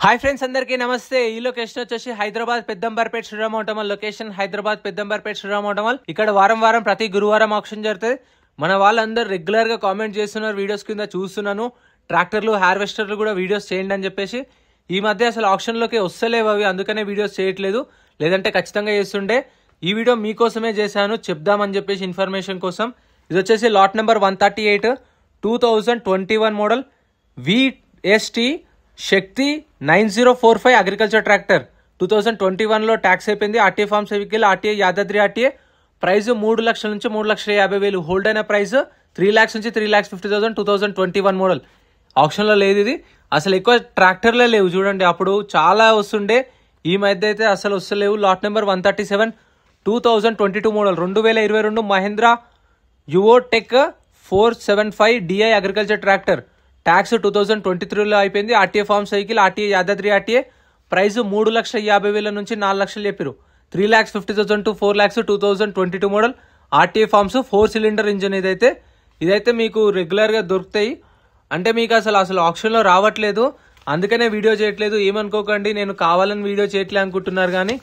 Hi friends, అందరికీ నమస్తే. ఈ లొకేషన్ వచ్చేసి హైదరాబాద్ పెద్దంబర్పేట శ్రీరామ్ ఆటోమల్ లొకేషన్. హైదరాబాద్ పెద్దంబర్పేట శ్రీరామ్ ఆటోమల్. ఇక్కడ వారం ప్రతి గురువారం ఆక్షన్ జరుగుతుంది. మన వాళ్ళందరూ రెగ్యులర్ గా కామెంట్ చేస్తున్నారు, వీడియోస్ కింద చూస్తున్నాను. ట్రాక్టర్లు, హార్వెస్టర్లు కూడా వీడియోస్ చేయండి అని చెప్పేసి. ఈ మధ్య అసలు ఆక్షన్ లోకి వస్తలేవు అవి, అందుకనే వీడియోస్ చేయట్లేదు. లేదంటే ఖచ్చితంగా చేస్తుండే. ఈ వీడియో మీకోసమే చేశాను, చెప్దామని చెప్పేసి ఇన్ఫర్మేషన్ కోసం. ఇది వచ్చేసి lot number 138 2021 model VST Shakti 9045 agriculture tractor. 2021 లో ట్యాక్స్ అయిపోయింది. RTA forms vehicle, RTA Yadadri RTA. Price 3 లక్షల నుంచి 3,50,000. హోల్డ్ అయిన ప్రైస్ 3 lakhs నుంచి 3,50,000. 2021 మోడల్. ఆప్షన్ లో లేదు ఇది. అసలు ఎక్కువ ట్రాక్టర్లే లేవు చూడండి. అప్పుడు చాలా వస్తుండే, ఈ మధ్య అయితే అసలు వస్తలేవు. Lot number 137 2022 model. 2022 Mahindra Yuvotech 475 DI agriculture tractor. Tax 2023లో అయిపోయింది. RTA forms vehicle, RTA Yadadri RTA. Price 3,50,000 నుంచి 4 లక్షలు చెప్పారు. 3,50,000 to 4 lakhs. 2022 model. RTA forms 4 cylinder engine. ఇదైతే మీకు రెగ్యులర్ గా దొరుకుతాయి. అంటే మీకు అసలు ఆప్షన్ లో రావట్లేదు, అందుకనే వీడియో చేయట్లేదు. ఏమనుకోకండి, నేను కావాలని వీడియో చేయట్లేదు అనుకుంటున్నారు, కానీ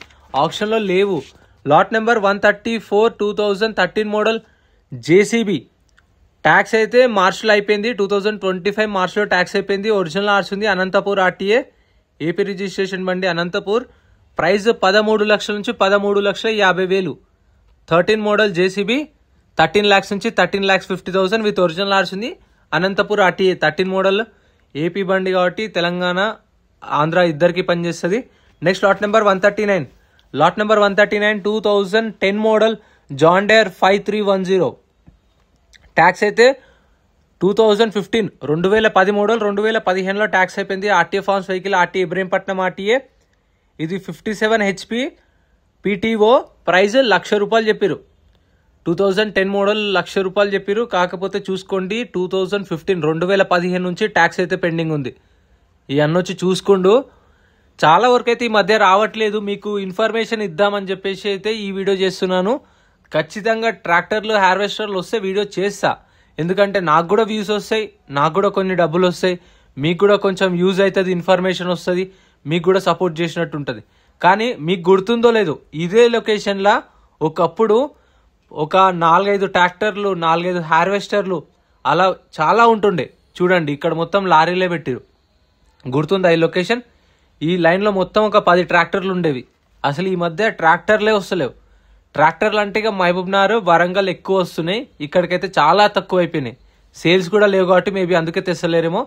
ఆప్షన్ లో లేవు. Lot number 134 2013 model JCB. Tax అయితే మార్చ్లో అయిపోయింది. 2025 మార్చ్లో ట్యాక్స్ అయిపోయింది. ఒరిజినల్ ఆర్స్ ఉంది. అనంతపూర్ ఆర్టీఏ, ఏపీ రిజిస్ట్రేషన్ బండి అనంతపూర్. ప్రైస్ 13 లక్షల నుంచి 13,50,000. 13 మోడల్ జేసీబీ 13 lakhs నుంచి 13,50,000 విత్ ఒరిజినల్ ఆర్స్ ఉంది. Anantapur RTA 13 model. ఏపీ బండి కాబట్టి తెలంగాణ, ఆంధ్ర ఇద్దరికి పనిచేస్తుంది. Next lot number 139. Lot number 139 2010 model John Deere 5310. Tax అయితే 2015 2010 మోడల్. 2015లో ట్యాక్స్ అయిపోయింది. RTA forms vehicle, RTA Ibrahimpatnam RTA. ఇది 57 HP పీటీఓ. ప్రైస్ ₹1,00,000 చెప్పారు. 2010 మోడల్ ₹1,00,000 చెప్పారు. కాకపోతే చూసుకోండి, 2015 2015 నుంచి ట్యాక్స్ అయితే పెండింగ్ ఉంది. ఈ అన్నొచ్చి చూసుకోండు. చాలా వరకు అయితే ఈ మధ్య రావట్లేదు. మీకు ఇన్ఫర్మేషన్ ఇద్దామని చెప్పేసి అయితే ఈ వీడియో చేస్తున్నాను. ఖచ్చితంగా ట్రాక్టర్లు, హార్వెస్టర్లు వస్తే వీడియో చేస్తా. ఎందుకంటే నాకు కూడా వ్యూస్ వస్తాయి, నాకు కూడా కొన్ని డబ్బులు వస్తాయి, మీకు కూడా కొంచెం యూజ్ అవుతుంది, ఇన్ఫర్మేషన్ వస్తుంది, మీకు కూడా సపోర్ట్ చేసినట్టు ఉంటుంది. కానీ మీకు గుర్తుందో లేదో, ఇదే లొకేషన్లో ఒకప్పుడు ఒక 4-5 ట్రాక్టర్లు, 4-5 హార్వెస్టర్లు అలా చాలా ఉంటుండే. చూడండి, ఇక్కడ మొత్తం లారీలే పెట్టిరు. గుర్తుందా ఈ లొకేషన్? ఈ లైన్లో మొత్తం ఒక 10 ట్రాక్టర్లు ఉండేవి. అసలు ఈ మధ్య ట్రాక్టర్లే వస్తలేవు. ట్రాక్టర్లు అంటే ఇక మహబూబ్నగర్, వరంగల్ ఎక్కువ వస్తున్నాయి. ఇక్కడికైతే చాలా తక్కువ అయిపోయినాయి. సేల్స్ కూడా లేవు కాబట్టి మేబీ అందుకే తెస్తలేరేమో.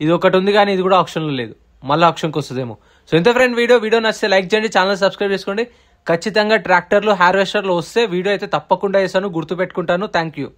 ఇది ఒకటి ఉంది, కానీ ఇది కూడా ఆప్షన్లో లేదు. మళ్ళీ ఆప్షన్కి వస్తుందేమో. సో ఇంత ఫ్రెండ్, వీడియో నచ్చితే లైక్ చేయండి, ఛానల్ సబ్స్క్రైబ్ చేసుకోండి. ఖచ్చితంగా ట్రాక్టర్లు, హార్వెస్టర్లు వస్తే వీడియో అయితే తప్పకుండా చేస్తాను, గుర్తుపెట్టుకుంటాను. Thank you.